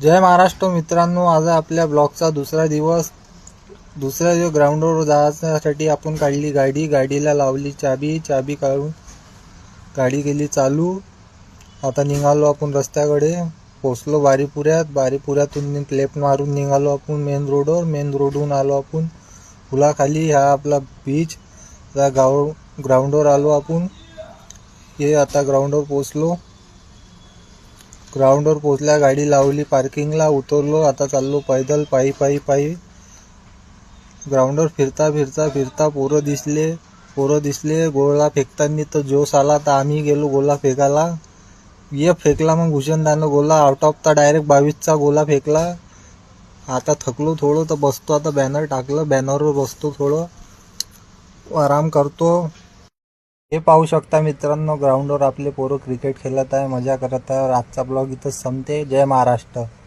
जय महाराष्ट्र मित्रांनो, आज आपल्या ब्लॉगचा दुसरा दिवस. दुसऱ्या ग्राउंडवर जाण्यासाठी आपण काढली गाडीला लावली चाबी काढून गाडी गेली चालू. आता निघालो आपण रस्त्याकडे. पोचलो बारीपुऱ्यातून लेफ्ट मारून निघालो आपण मेन रोडवरून आलो आपण पुलाखाली. हा आपला बीच. ग्राउंडवर आलो आपण. हे आता ग्राउंडवर पोचल्या, गाडी लावली पार्किंगला, उतरलो. आता चाललो पैदल पायी. ग्राउंडवर फिरता पोरं दिसले. गोळा फेकताना तर जोश आला, तर आम्ही गेलो गोळा फेकायला. फेकला मग भूषणदानं गोळा आउट ऑफ द डायरेक्ट 22चा गोळा फेकला. आता थकलो थोडं तर बसतो. आता बॅनर टाकलं, बॅनरवर बसतो, थोडं आराम करतो. हे पाहू शकता मित्रांनो, ग्राउंडवर आपले पोरं क्रिकेट खेळत आहे, मजा करत आहे. आजचा ब्लॉग इथंच संपते. जय महाराष्ट्र.